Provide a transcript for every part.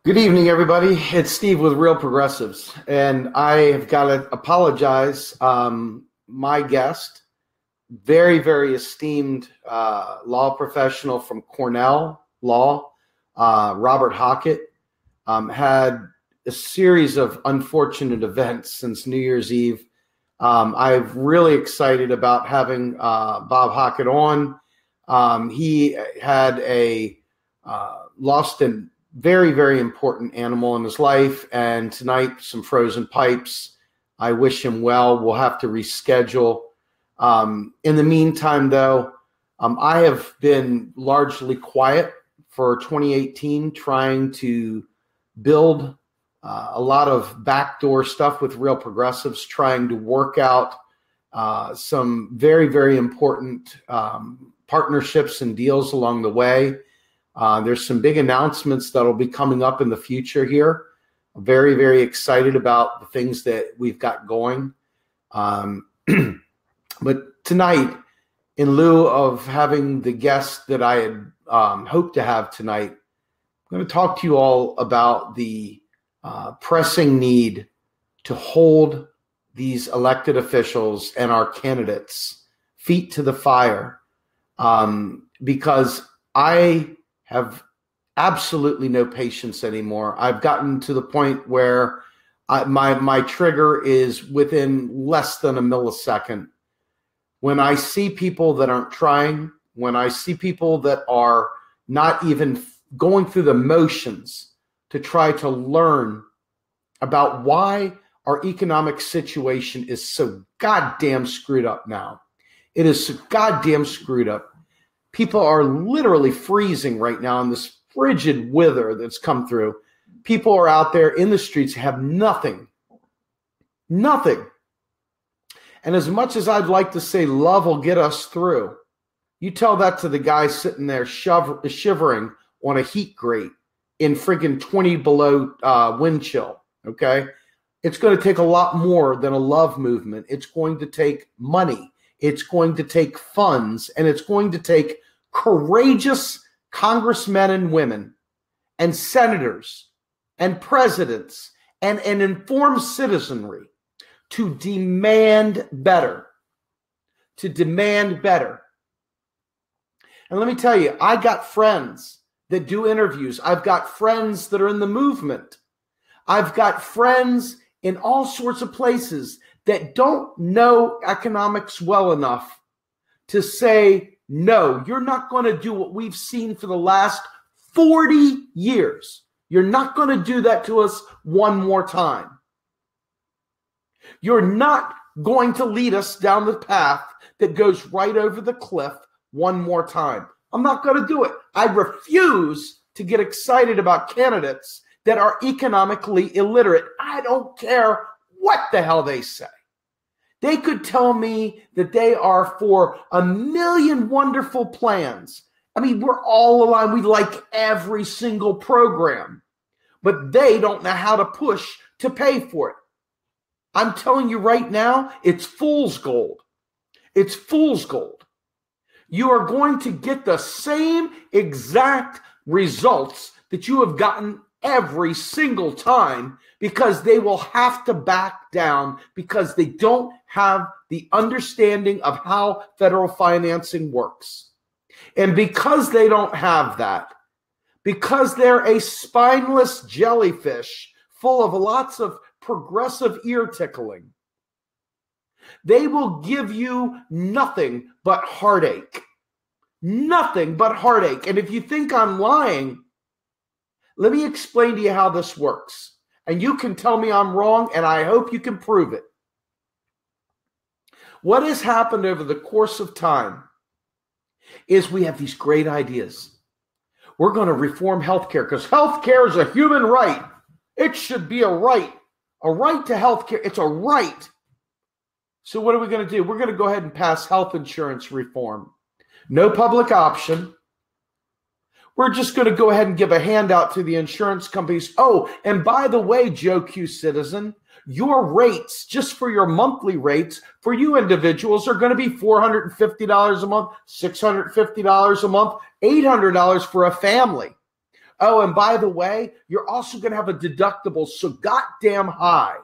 Good evening, everybody. It's Steve with Real Progressives, and I have got to apologize. My guest, very, very esteemed law professional from Cornell Law, Robert Hockett, had a series of unfortunate events since New Year's Eve. I'm really excited about having Bob Hockett on. He had a lost an very, very important animal in his life, and tonight some frozen pipes. I wish him well. We'll have to reschedule. In the meantime, though, I have been largely quiet for 2018, trying to build a lot of backdoor stuff with Real Progressives, trying to work out some very, very important partnerships and deals along the way. There's some big announcements that'll be coming up in the future here. I'm very, very excited about the things that we've got going. But tonight, in lieu of having the guest that I had hoped to have tonight, I'm going to talk to you all about the pressing need to hold these elected officials and our candidates feet to the fire, because I have absolutely no patience anymore. I've gotten to the point where my trigger is within less than a millisecond. When I see people that aren't trying, when I see people that are not even going through the motions to try to learn about why our economic situation is so goddamn screwed up now. It is so goddamn screwed up. People are literally freezing right now in this frigid weather that's come through. People are out there in the streets, have nothing. Nothing. And as much as I'd like to say love will get us through, you tell that to the guy sitting there shivering on a heat grate in friggin' 20 below wind chill, okay? It's going to take a lot more than a love movement. It's going to take money. It's going to take funds, and it's going to take courageous congressmen and women and senators and presidents and an informed citizenry to demand better, And let me tell you, I got friends that do interviews. I've got friends that are in the movement. I've got friends in all sorts of places that don't know economics well enough to say, no, you're not going to do what we've seen for the last 40 years. You're not going to do that to us one more time. You're not going to lead us down the path that goes right over the cliff one more time. I'm not going to do it. I refuse to get excited about candidates that are economically illiterate. I don't care what the hell they say. They could tell me that they are for a million wonderful plans. I mean, we're all aligned. We like every single program, but they don't know how to push to pay for it. I'm telling you right now, it's fool's gold. It's fool's gold. You are going to get the same exact results that you have gotten every single time, because they will have to back down because they don't have the understanding of how federal financing works. And because they don't have that, because they're a spineless jellyfish full of lots of progressive ear tickling, they will give you nothing but heartache. Nothing but heartache. And if you think I'm lying, let me explain to you how this works. And you can tell me I'm wrong, and I hope you can prove it. What has happened over the course of time is we have these great ideas. We're going to reform healthcare because healthcare is a human right. It should be a right to healthcare. It's a right. So what are we going to do? We're going to go ahead and pass health insurance reform. No public option. We're just going to go ahead and give a handout to the insurance companies. Oh, and by the way, Joe Q citizen, your rates, just for your monthly rates, for you individuals are going to be $450 a month, $650 a month, $800 for a family. Oh, and by the way, you're also going to have a deductible so goddamn high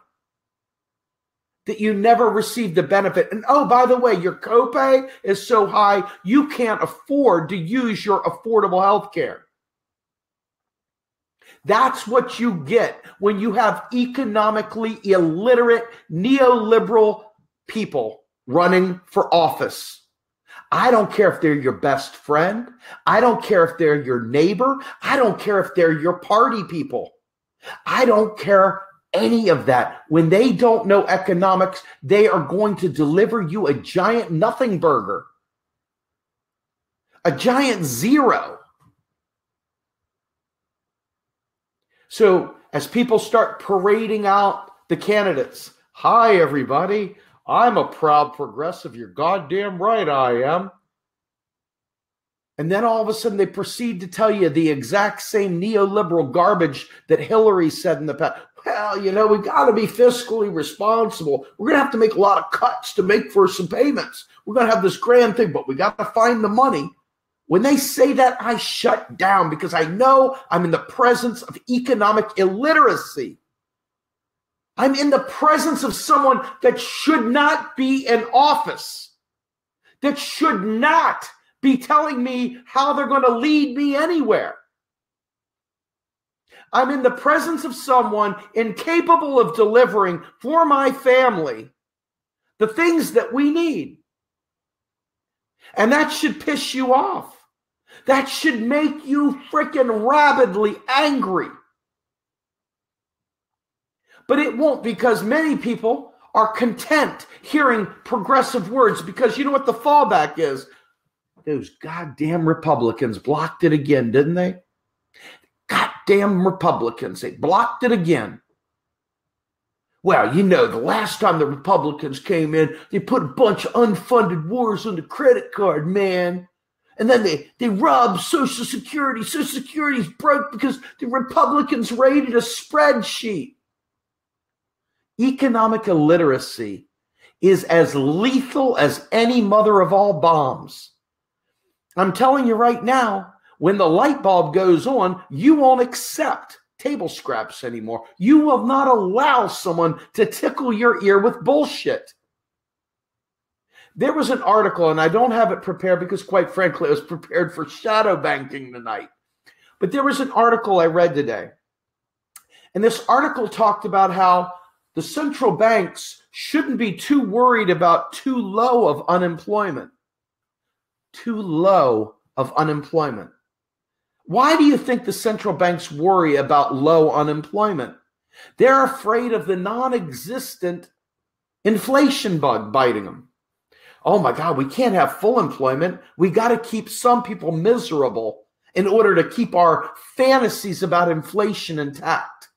that you never receive the benefit. And oh, by the way, your copay is so high, you can't afford to use your affordable health care. That's what you get when you have economically illiterate, neoliberal people running for office. I don't care if they're your best friend. I don't care if they're your neighbor. I don't care if they're your party people. I don't care any of that. When they don't know economics, they are going to deliver you a giant nothing burger, a giant zero. So as people start parading out the candidates, hi, everybody, I'm a proud progressive. You're goddamn right I am. And then all of a sudden they proceed to tell you the exact same neoliberal garbage that Hillary said in the past. Well, you know, we got to be fiscally responsible. We're going to have to make a lot of cuts to make for some payments. We're going to have this grand thing, but we got to find the money. When they say that, I shut down because I know I'm in the presence of economic illiteracy. I'm in the presence of someone that should not be in office, that should not be telling me how they're going to lead me anywhere. I'm in the presence of someone incapable of delivering for my family the things that we need. And that should piss you off. That should make you freaking rabidly angry. But it won't, because many people are content hearing progressive words, because you know what the fallback is? Those goddamn Republicans blocked it again, didn't they? Goddamn Republicans, they blocked it again. Well, you know, the last time the Republicans came in, they put a bunch of unfunded wars on the credit card, man. And then they robbed Social Security. Social Security's broke because the Republicans raided a spreadsheet. Economic illiteracy is as lethal as any mother of all bombs. I'm telling you right now, when the light bulb goes on, you won't accept table scraps anymore. You will not allow someone to tickle your ear with bullshit. There was an article, and I don't have it prepared because, quite frankly, I was prepared for shadow banking tonight. But there was an article I read today. And this article talked about how the central banks shouldn't be too worried about too low of unemployment. Too low of unemployment. Why do you think the central banks worry about low unemployment? They're afraid of the non-existent inflation bug biting them. Oh my God, we can't have full employment. We got to keep some people miserable in order to keep our fantasies about inflation intact.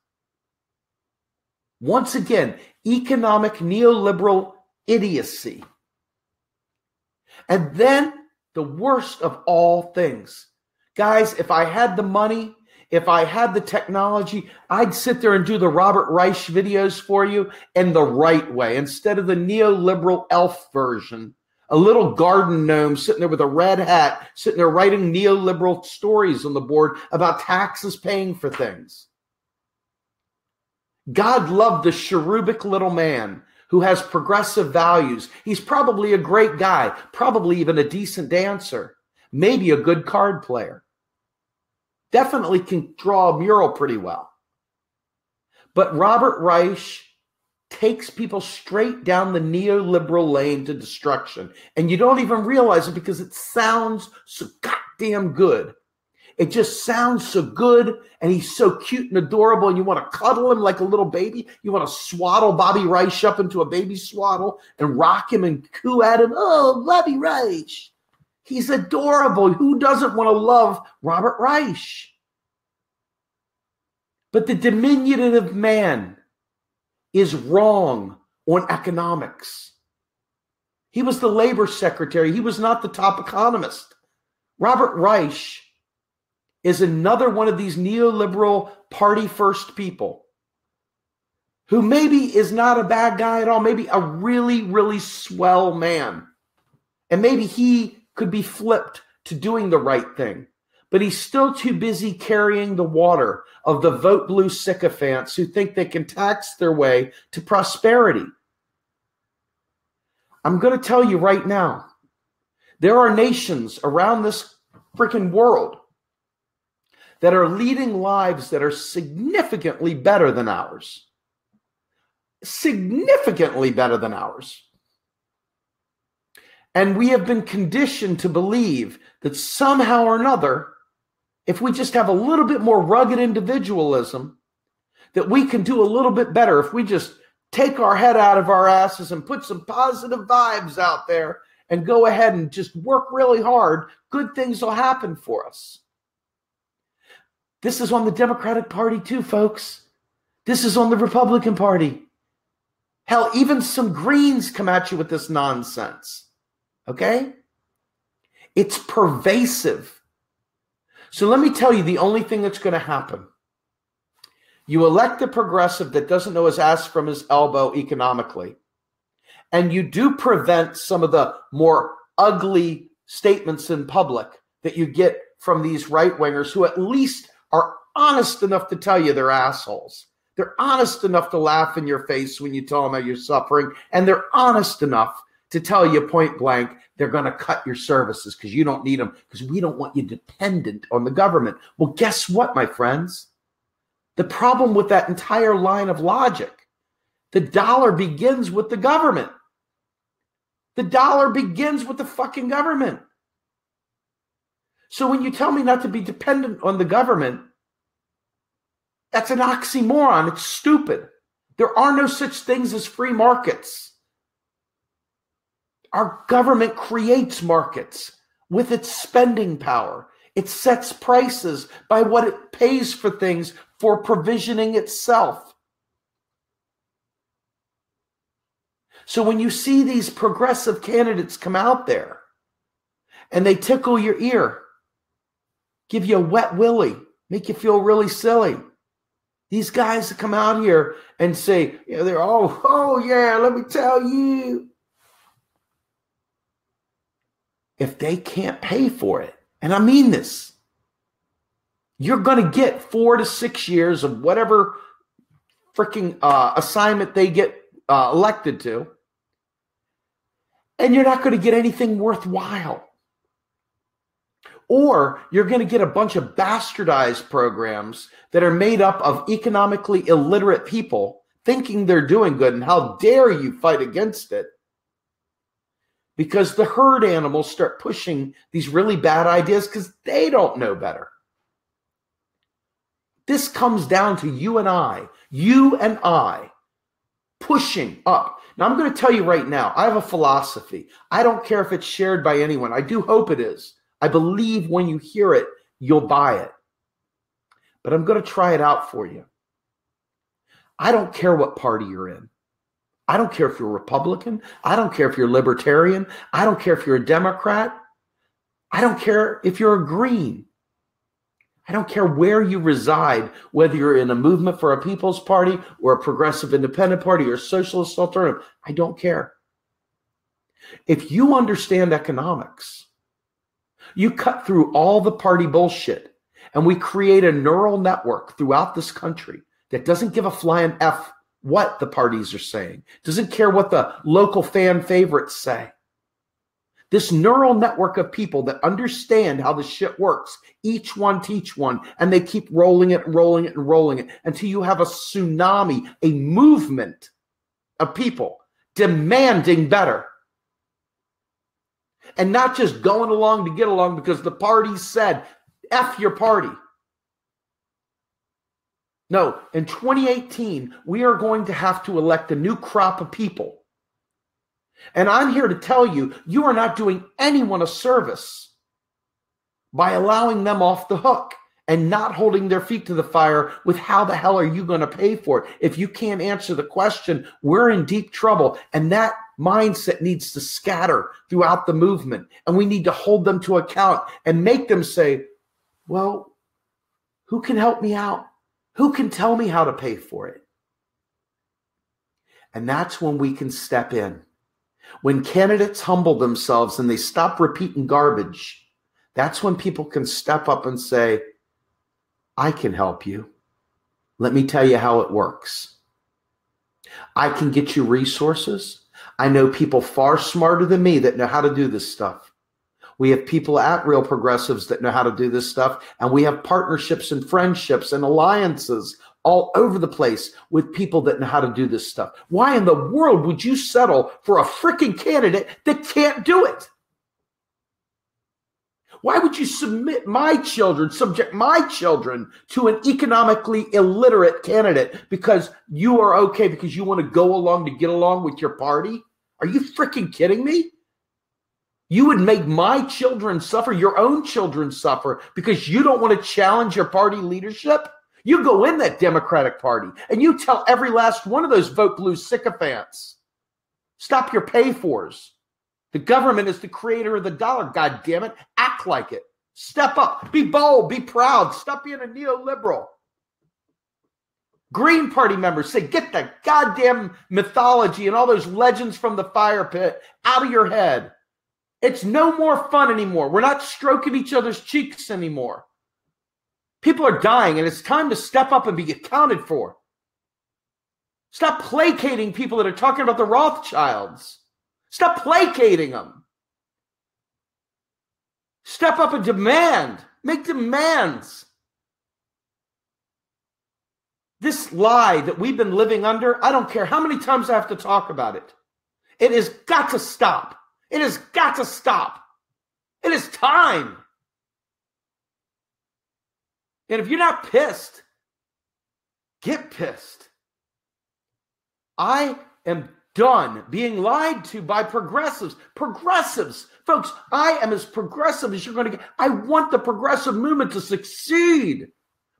Once again, economic neoliberal idiocy. And then the worst of all things. Guys, if I had the money, if I had the technology, I'd sit there and do the Robert Reich videos for you in the right way, instead of the neoliberal elf version. A little garden gnome sitting there with a red hat, sitting there writing neoliberal stories on the board about taxes paying for things. God loved the cherubic little man who has progressive values. He's probably a great guy, probably even a decent dancer, maybe a good card player. Definitely can draw a mural pretty well. But Robert Reich takes people straight down the neoliberal lane to destruction. And you don't even realize it because it sounds so goddamn good. It just sounds so good, and he's so cute and adorable, and you want to cuddle him like a little baby. You want to swaddle Bobby Reich up into a baby swaddle and rock him and coo at him. Oh, Bobby Reich. He's adorable. Who doesn't want to love Robert Reich? But the diminutive man is wrong on economics. He was the labor secretary. He was not the top economist. Robert Reich is another one of these neoliberal party first people who maybe is not a bad guy at all, maybe a really, really swell man. And maybe he could be flipped to doing the right thing. but he's still too busy carrying the water of the vote blue sycophants who think they can tax their way to prosperity. I'm going to tell you right now, there are nations around this freaking world that are leading lives that are significantly better than ours. Significantly better than ours. And we have been conditioned to believe that somehow or another, if we just have a little bit more rugged individualism, that we can do a little bit better. If we just take our head out of our asses and put some positive vibes out there and go ahead and just work really hard, good things will happen for us. This is on the Democratic Party too, folks. This is on the Republican Party. Hell, even some Greens come at you with this nonsense. Okay? It's pervasive. So let me tell you the only thing that's going to happen. You elect a progressive that doesn't know his ass from his elbow economically. And you do prevent some of the more ugly statements in public that you get from these right-wingers who at least are honest enough to tell you they're assholes. They're honest enough to laugh in your face when you tell them how you're suffering. And they're honest enough to tell you point blank they're going to cut your services because you don't need them, because we don't want you dependent on the government. Well, guess what, my friends? The problem with that entire line of logic, the dollar begins with the government. The dollar begins with the fucking government. So when you tell me not to be dependent on the government, that's an oxymoron. It's stupid. There are no such things as free markets. Our government creates markets with its spending power. It sets prices by what it pays for things for provisioning itself. So when you see these progressive candidates come out there and they tickle your ear, give you a wet willy, make you feel really silly. These guys that come out here and say, you know, they're oh yeah, let me tell you. If they can't pay for it, and I mean this, you're going to get 4 to 6 years of whatever freaking assignment they get elected to, and you're not going to get anything worthwhile. Or you're going to get a bunch of bastardized programs that are made up of economically illiterate people thinking they're doing good, and how dare you fight against it? Because the herd animals start pushing these really bad ideas because they don't know better. This comes down to you and I, pushing up. Now, I'm going to tell you right now, I have a philosophy. I don't care if it's shared by anyone. I do hope it is. I believe when you hear it, you'll buy it. But I'm going to try it out for you. I don't care what party you're in. I don't care if you're a Republican. I don't care if you're libertarian. I don't care if you're a Democrat. I don't care if you're a Green. I don't care where you reside, whether you're in a movement for a People's Party or a progressive independent party or a socialist alternative. I don't care. If you understand economics, you cut through all the party bullshit, and we create a neural network throughout this country that doesn't give a flying F what the parties are saying, doesn't care what the local fan favorites say. This neural network of people that understand how the shit works, each one teach one, and they keep rolling it and rolling it and rolling it until you have a tsunami, a movement of people demanding better. And not just going along to get along because the party said, F your party. No, in 2018, we are going to have to elect a new crop of people. And I'm here to tell you, you are not doing anyone a service by allowing them off the hook and not holding their feet to the fire with how the hell are you going to pay for it? If you can't answer the question, we're in deep trouble. And that mindset needs to scatter throughout the movement. And we need to hold them to account and make them say, well, who can help me out? Who can tell me how to pay for it? And that's when we can step in. When candidates humble themselves and they stop repeating garbage, That's when people can step up and say, I can help you. Let me tell you how it works. I can get you resources. I know people far smarter than me that know how to do this stuff. We have people at Real Progressives that know how to do this stuff, and we have partnerships and friendships and alliances all over the place with people that know how to do this stuff. Why in the world would you settle for a freaking candidate that can't do it? Why would you subject my children to an economically illiterate candidate because you are okay, because you want to go along to get along with your party? Are you freaking kidding me? You would make my children suffer, your own children suffer, because you don't want to challenge your party leadership? You go in that Democratic Party and you tell every last one of those vote blue sycophants, stop your pay-fors. The government is the creator of the dollar, God damn it. Act like it. Step up. Be bold. Be proud. Stop being a neoliberal. Green Party members say, get the goddamn mythology and all those legends from the fire pit out of your head. It's no more fun anymore. We're not stroking each other's cheeks anymore. People are dying, and it's time to step up and be accounted for. Stop placating people that are talking about the Rothschilds. Stop placating them. Step up and demand. Make demands. This lie that we've been living under, I don't care how many times I have to talk about it. It has got to stop. It has got to stop. It is time. And if you're not pissed, get pissed. I am done being lied to by progressives. Progressives. Folks, I am as progressive as you're going to get. I want the progressive movement to succeed.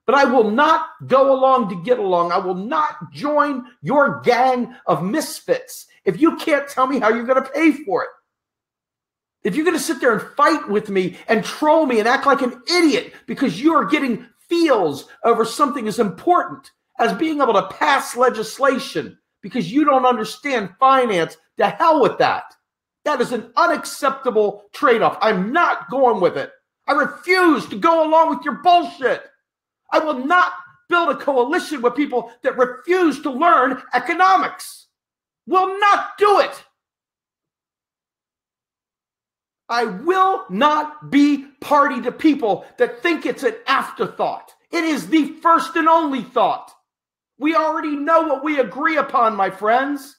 But I will not go along to get along. I will not join your gang of misfits if you can't tell me how you're going to pay for it. If you're going to sit there and fight with me and troll me and act like an idiot because you are getting feels over something as important as being able to pass legislation because you don't understand finance, to hell with that. That is an unacceptable trade-off. I'm not going with it. I refuse to go along with your bullshit. I will not build a coalition with people that refuse to learn economics. Will not do it. I will not be party to people that think it's an afterthought. It is the first and only thought. We already know what we agree upon, my friends.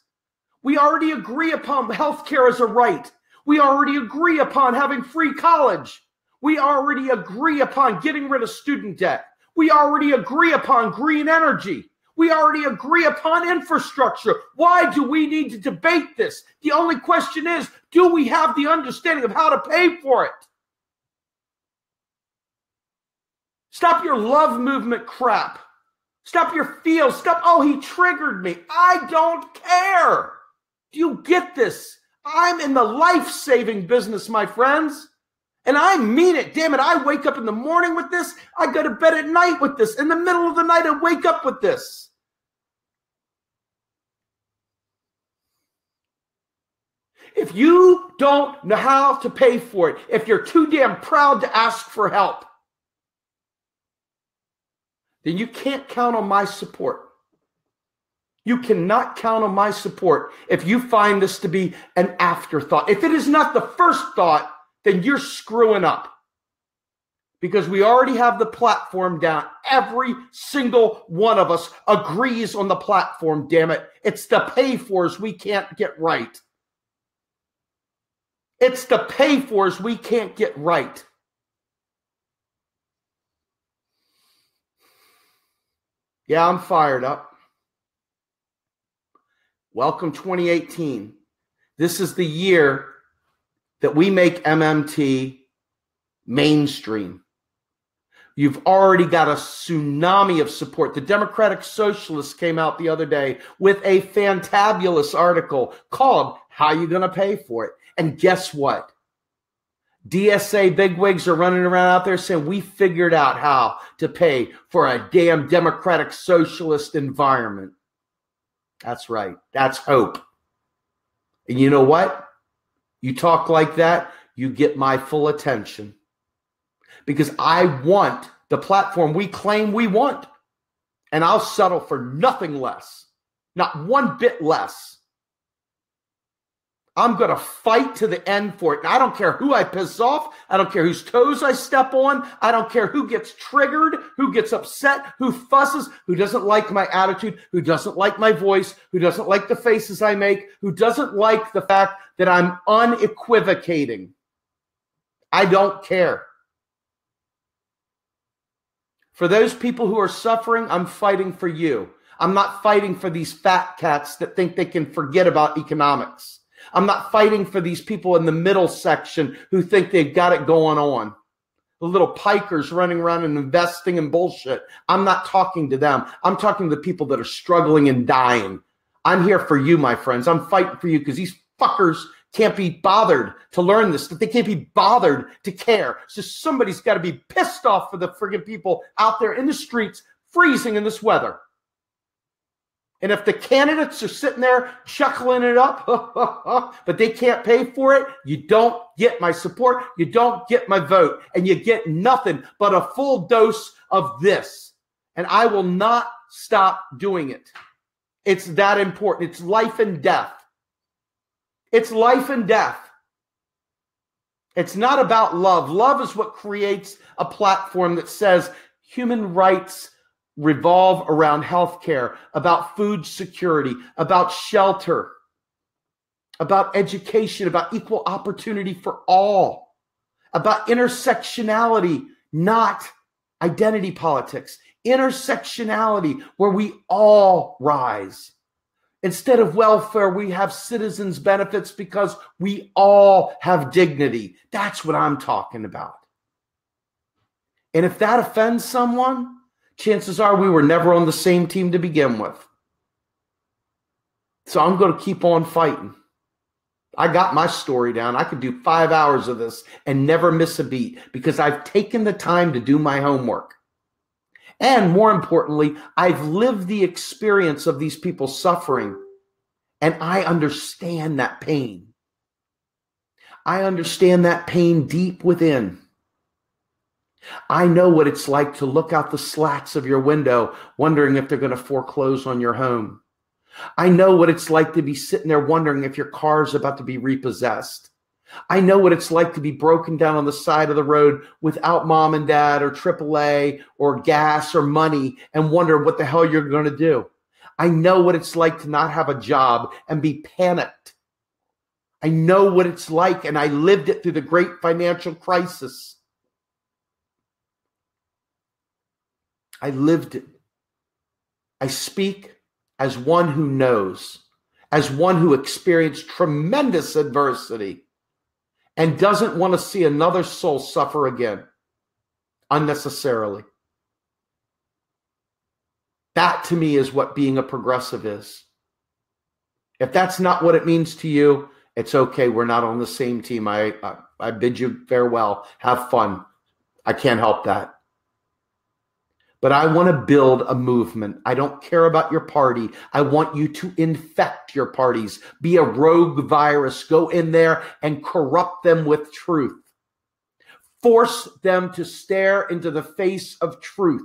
We already agree upon healthcare as a right. We already agree upon having free college. We already agree upon getting rid of student debt. We already agree upon green energy. We already agree upon infrastructure. Why do we need to debate this? The only question is, do we have the understanding of how to pay for it? Stop your love movement crap. Stop your feels. Stop, oh, he triggered me. I don't care. Do you get this? I'm in the life-saving business, my friends. And I mean it. Damn it, I wake up in the morning with this. I go to bed at night with this. In the middle of the night, I wake up with this. If you don't know how to pay for it, if you're too damn proud to ask for help, then you can't count on my support. You cannot count on my support if you find this to be an afterthought. If it is not the first thought, then you're screwing up. Because we already have the platform down. Every single one of us agrees on the platform, damn it. It's the pay-fors we can't get right. It's the pay-fors we can't get right. Yeah, I'm fired up. Welcome 2018. This is the year that we make MMT mainstream. You've already got a tsunami of support. The Democratic Socialists came out the other day with a fantabulous article called How You Gonna Pay for It? And guess what? DSA bigwigs are running around out there saying we figured out how to pay for a damn Democratic Socialist environment. That's right. That's hope. And you know what? You talk like that, you get my full attention. because I want the platform we claim we want. And I'll settle for nothing less, not one bit less. I'm going to fight to the end for it. And I don't care who I piss off. I don't care whose toes I step on. I don't care who gets triggered, who gets upset, who fusses, who doesn't like my attitude, who doesn't like my voice, who doesn't like the faces I make, who doesn't like the fact that I'm unequivocating. I don't care. For those people who are suffering, I'm fighting for you. I'm not fighting for these fat cats that think they can forget about economics. I'm not fighting for these people in the middle section who think they've got it going on. The little pikers running around and investing in bullshit. I'm not talking to them. I'm talking to the people that are struggling and dying. I'm here for you, my friends. I'm fighting for you because these fuckers can't be bothered to learn this, that they can't be bothered to care. So somebody's got to be pissed off for the friggin' people out there in the streets freezing in this weather. And if the candidates are sitting there chuckling it up, but they can't pay for it, you don't get my support, you don't get my vote, and you get nothing but a full dose of this. And I will not stop doing it. It's that important. It's life and death. It's life and death. It's not about love. Love is what creates a platform that says human rights revolve around healthcare, about food security, about shelter, about education, about equal opportunity for all, about intersectionality, not identity politics. Intersectionality, where we all rise. Instead of welfare, we have citizens' benefits because we all have dignity. That's what I'm talking about. And if that offends someone, chances are we were never on the same team to begin with. So I'm going to keep on fighting. I got my story down. I could do 5 hours of this and never miss a beat because I've taken the time to do my homework. And more importantly, I've lived the experience of these people suffering, and I understand that pain. I understand that pain deep within. I know what it's like to look out the slats of your window wondering if they're going to foreclose on your home. I know what it's like to be sitting there wondering if your car is about to be repossessed. I know what it's like to be broken down on the side of the road without mom and dad or AAA or gas or money and wonder what the hell you're going to do. I know what it's like to not have a job and be panicked. I know what it's like, and I lived it through the great financial crisis. I lived it. I speak as one who knows, as one who experienced tremendous adversity and doesn't want to see another soul suffer again unnecessarily. That to me is what being a progressive is. If that's not what it means to you, it's okay. We're not on the same team. I bid you farewell. Have fun. I can't help that. But I want to build a movement. I don't care about your party. I want you to infect your parties. Be a rogue virus. Go in there and corrupt them with truth. Force them to stare into the face of truth.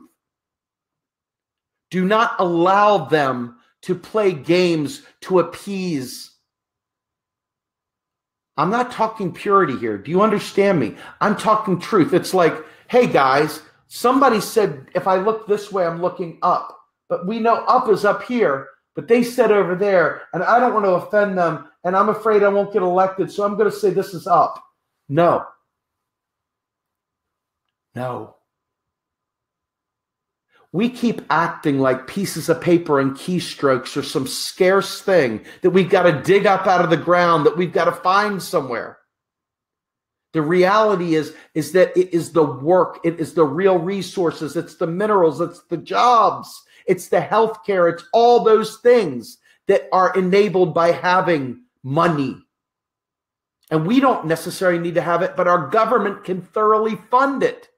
Do not allow them to play games to appease. I'm not talking purity here. Do you understand me? I'm talking truth. It's like, hey guys, somebody said, if I look this way, I'm looking up. But we know up is up here. But they said over there, and I don't want to offend them, and I'm afraid I won't get elected, so I'm going to say this is up. No. No. We keep acting like pieces of paper and keystrokes are some scarce thing that we've got to dig up out of the ground, that we've got to find somewhere. The reality is that it is the work, it is the real resources, it's the minerals, it's the jobs, it's the healthcare, it's all those things that are enabled by having money. And we don't necessarily need to have it, but our government can thoroughly fund it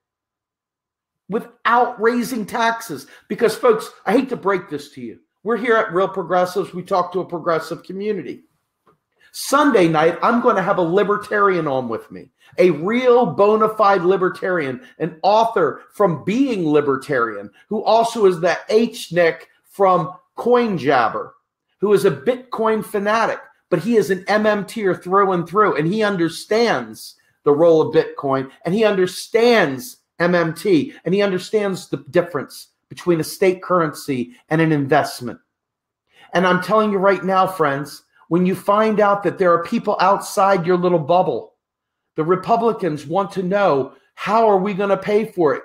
without raising taxes. Because folks, I hate to break this to you. We're here at Real Progressives. We talk to a progressive community. Sunday night, I'm going to have a libertarian on with me, a real bona fide libertarian, an author from Being Libertarian, who also is the H-Nick from Coin Jabber, who is a Bitcoin fanatic, but he is an MMTer through and through, and he understands the role of Bitcoin, and he understands MMT, and he understands the difference between a state currency and an investment. And I'm telling you right now, friends, when you find out that there are people outside your little bubble, the Republicans want to know, how are we going to pay for it?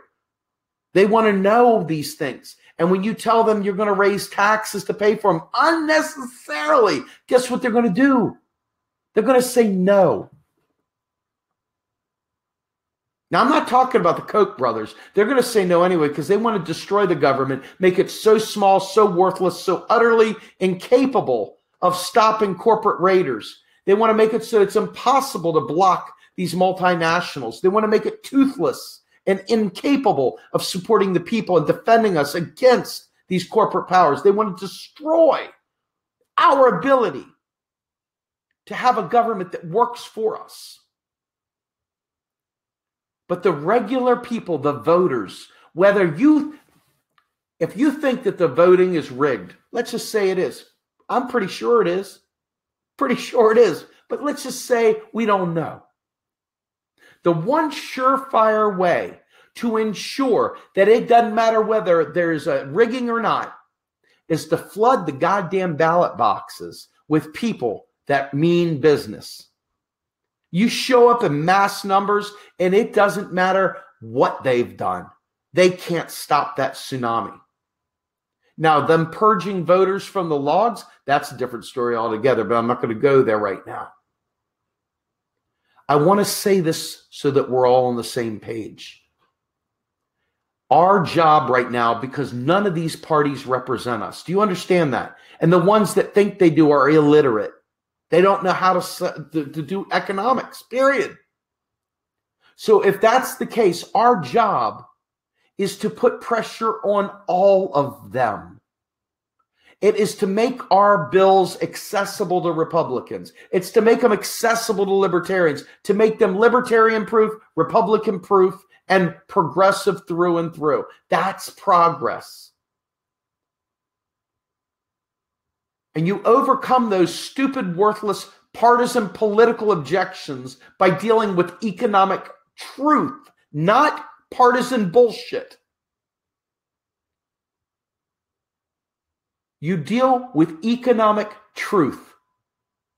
They want to know these things. And when you tell them you're going to raise taxes to pay for them unnecessarily, guess what they're going to do? They're going to say no. Now, I'm not talking about the Koch brothers. They're going to say no anyway because they want to destroy the government, make it so small, so worthless, so utterly incapable of stopping corporate raiders. They want to make it so it's impossible to block these multinationals. They want to make it toothless and incapable of supporting the people and defending us against these corporate powers. They want to destroy our ability to have a government that works for us. But the regular people, the voters, if you think that the voting is rigged, let's just say it is. I'm pretty sure it is. Pretty sure it is. But let's just say we don't know. The one surefire way to ensure that it doesn't matter whether there's a rigging or not is to flood the goddamn ballot boxes with people that mean business. You show up in mass numbers, and it doesn't matter what they've done. They can't stop that tsunami. Now, them purging voters from the logs, that's a different story altogether, but I'm not going to go there right now. I want to say this so that we're all on the same page. Our job right now, because none of these parties represent us. Do you understand that? And the ones that think they do are illiterate. They don't know how to do economics, period. So if that's the case, our job is to put pressure on all of them. It is to make our bills accessible to Republicans. It's to make them accessible to libertarians, to make them libertarian-proof, Republican-proof, and progressive through and through. That's progress. And you overcome those stupid, worthless, partisan political objections by dealing with economic truth, not partisan bullshit. You deal with economic truth.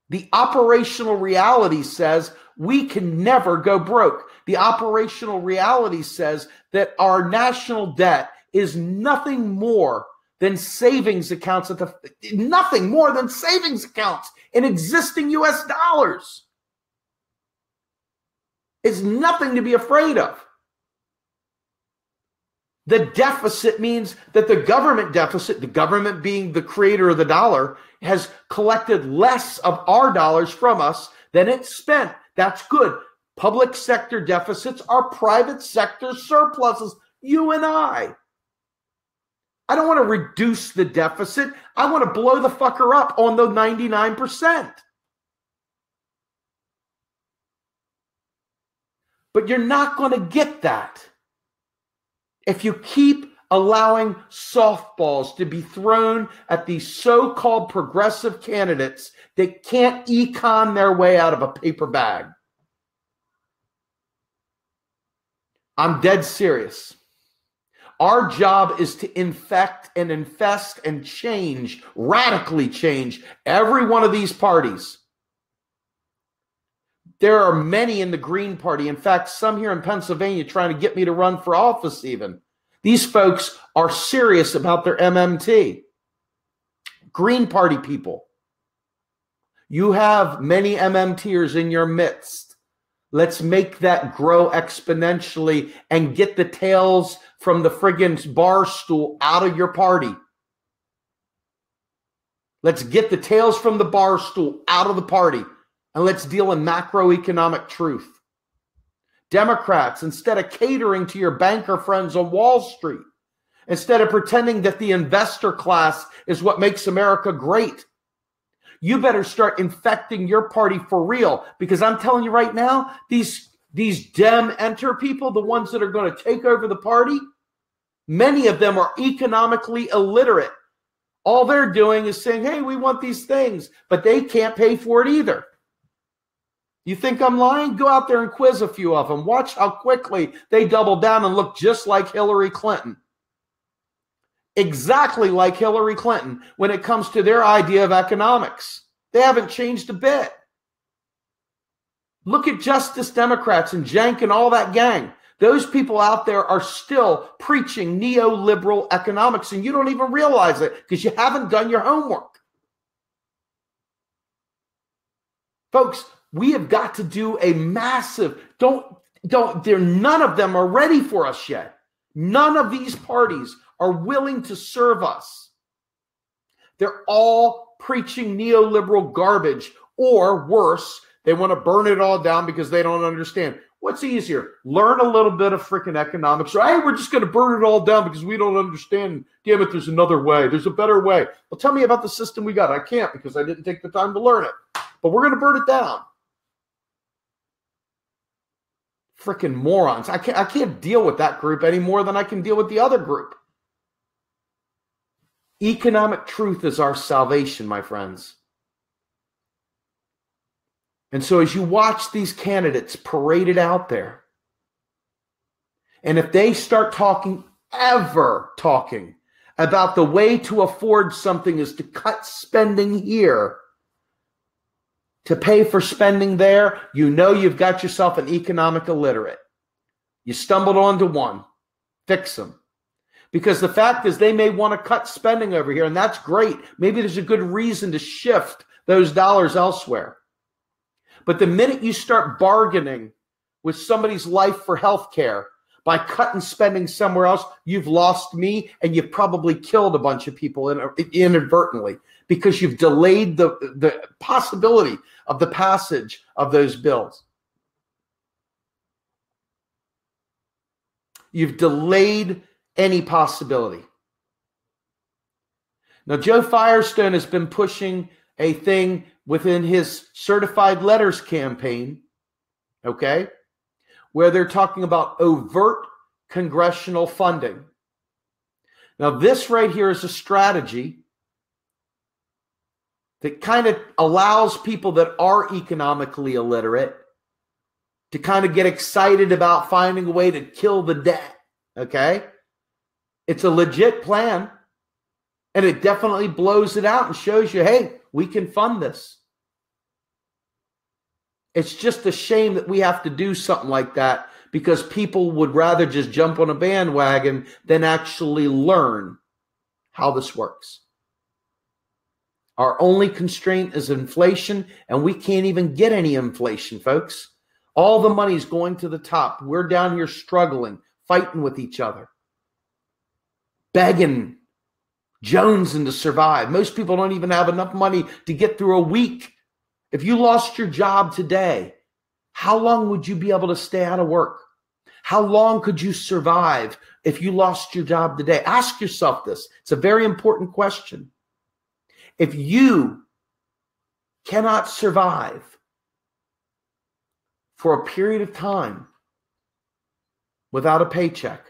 The operational reality says we can never go broke. The operational reality says that our national debt is nothing more than savings accounts nothing more than savings accounts in existing US dollars. It's nothing to be afraid of. The deficit means that the government deficit, the government being the creator of the dollar, has collected less of our dollars from us than it's spent. That's good. Public sector deficits are private sector surpluses. You and I don't want to reduce the deficit. I want to blow the fucker up on the 99%. But you're not going to get that if you keep allowing softballs to be thrown at these so-called progressive candidates that can't econ their way out of a paper bag. I'm dead serious. Our job is to infect and infest and change, radically change every one of these parties. There are many in the Green Party. In fact, some here in Pennsylvania trying to get me to run for office even. These folks are serious about their MMT. Green Party people. You have many MMTers in your midst. Let's make that grow exponentially and get the tails from the friggin' bar stool out of your party. Let's get the tails from the bar stool out of the party. And let's deal in macroeconomic truth. Democrats, instead of catering to your banker friends on Wall Street, instead of pretending that the investor class is what makes America great, you better start infecting your party for real. Because I'm telling you right now, these Dem Enter people, the ones that are going to take over the party, many of them are economically illiterate. All they're doing is saying, hey, we want these things, but they can't pay for it either. You think I'm lying? Go out there and quiz a few of them. Watch how quickly they double down and look just like Hillary Clinton. Exactly like Hillary Clinton when it comes to their idea of economics. They haven't changed a bit. Look at Justice Democrats and Cenk and all that gang. Those people out there are still preaching neoliberal economics, and you don't even realize it because you haven't done your homework. Folks, we have got to do a massive, none of them are ready for us yet. None of these parties are willing to serve us. They're all preaching neoliberal garbage, or worse, they want to burn it all down because they don't understand. What's easier? Learn a little bit of freaking economics. Or, hey, we're just going to burn it all down because we don't understand. Damn it, there's another way. There's a better way. Well, tell me about the system we got. I can't because I didn't take the time to learn it. But we're going to burn it down. Freaking morons. I can't deal with that group any more than I can deal with the other group. Economic truth is our salvation, my friends. And so as you watch these candidates paraded out there, and if they start talking about the way to afford something is to cut spending here to pay for spending there, you know you've got yourself an economic illiterate. You stumbled onto one. Fix them. Because the fact is they may want to cut spending over here, and that's great. Maybe there's a good reason to shift those dollars elsewhere. But the minute you start bargaining with somebody's life for health care by cutting spending somewhere else, you've lost me, and you've probably killed a bunch of people inadvertently because you've delayed the possibility of the passage of those bills. You've delayed any possibility. Now, Joe Firestone has been pushing a thing within his certified letters campaign, okay, where they're talking about overt congressional funding. Now, this right here is a strategy that kind of allows people that are economically illiterate to kind of get excited about finding a way to kill the debt, okay? It's a legit plan, and it definitely blows it out and shows you, hey, we can fund this. It's just a shame that we have to do something like that because people would rather just jump on a bandwagon than actually learn how this works. Our only constraint is inflation, and we can't even get any inflation, folks. All the money's going to the top. We're down here struggling, fighting with each other, begging, jonesing to survive. Most people don't even have enough money to get through a week. If you lost your job today, how long would you be able to stay out of work? How long could you survive if you lost your job today? Ask yourself this. It's a very important question. If you cannot survive for a period of time without a paycheck,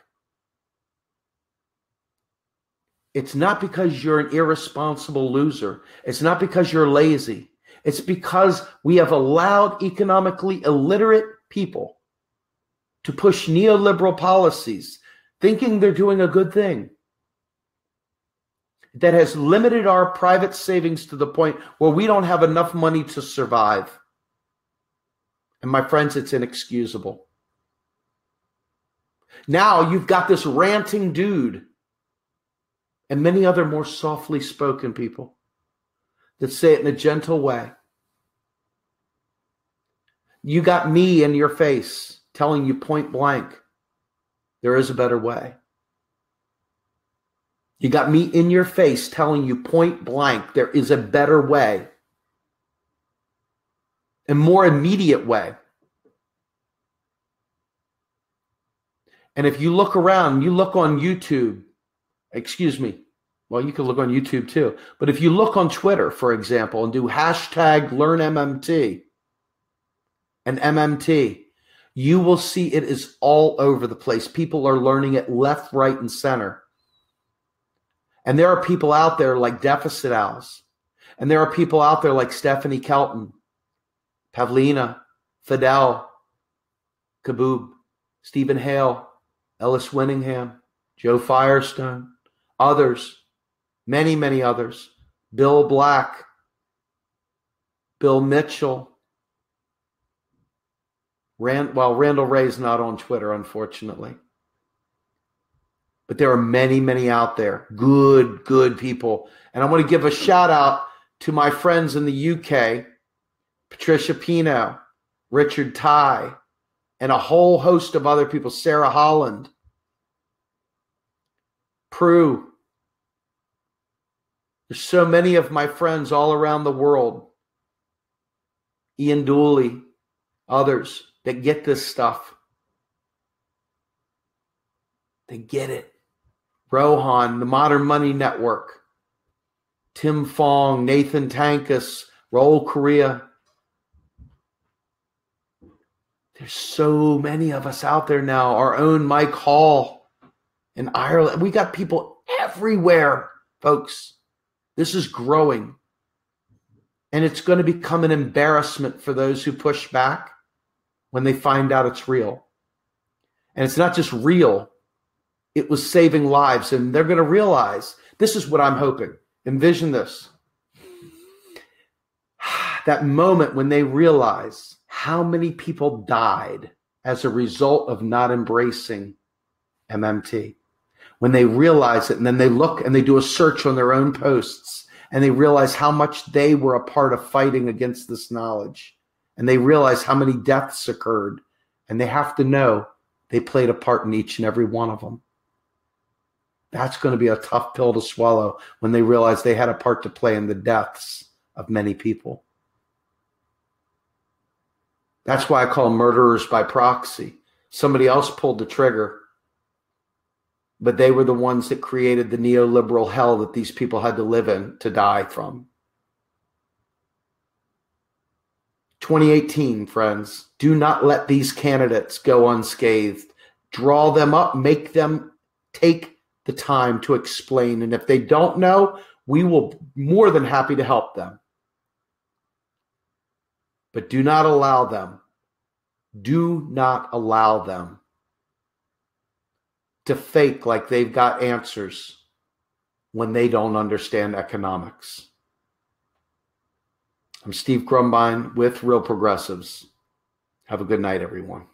it's not because you're an irresponsible loser. It's not because you're lazy. It's because we have allowed economically illiterate people to push neoliberal policies, thinking they're doing a good thing, that has limited our private savings to the point where we don't have enough money to survive. And my friends, it's inexcusable. Now you've got this ranting dude and many other more softly spoken people that say it in a gentle way. You got me in your face telling you point blank, there is a better way. You got me in your face telling you point blank, there is a better way. A more immediate way. And if you look around, you look on YouTube, Well, you can look on YouTube too. But if you look on Twitter, for example, and do hashtag LearnMMT and MMT, you will see it is all over the place. People are learning it left, right, and center. And there are people out there like Deficit Owls. And there are people out there like Stephanie Kelton, Pavlina, Fidel, Kaboob, Stephen Hale, Ellis Winningham, Joe Firestone, others, many, many others, Bill Black, Bill Mitchell. Randall Ray's not on Twitter, unfortunately. But there are many, many out there, good people. And I want to give a shout out to my friends in the UK, Patricia Pino, Richard Ty, and a whole host of other people, Sarah Holland, Prue. There's so many of my friends all around the world, Ian Dooley, others that get this stuff. They get it. Rohan, the Modern Money Network, Tim Fong, Nathan Tankus, Raul Correa. There's so many of us out there now. Our own Mike Hall in Ireland. We got people everywhere, folks. This is growing. And it's going to become an embarrassment for those who push back when they find out it's real. And it's not just real. It was saving lives. And they're going to realize, this is what I'm hoping. Envision this. That moment when they realize how many people died as a result of not embracing MMT. When they realize it, and then they look and they do a search on their own posts, and they realize how much they were a part of fighting against this knowledge. And they realize how many deaths occurred. And they have to know they played a part in each and every one of them. That's going to be a tough pill to swallow when they realize they had a part to play in the deaths of many people. That's why I call them murderers by proxy. Somebody else pulled the trigger, but they were the ones that created the neoliberal hell that these people had to live in to die from. 2018, friends, do not let these candidates go unscathed. Draw them up, make them take the time to explain. And if they don't know, we will be more than happy to help them. But do not allow them to fake like they've got answers when they don't understand economics. I'm Steve Grumbine with Real Progressives. Have a good night, everyone.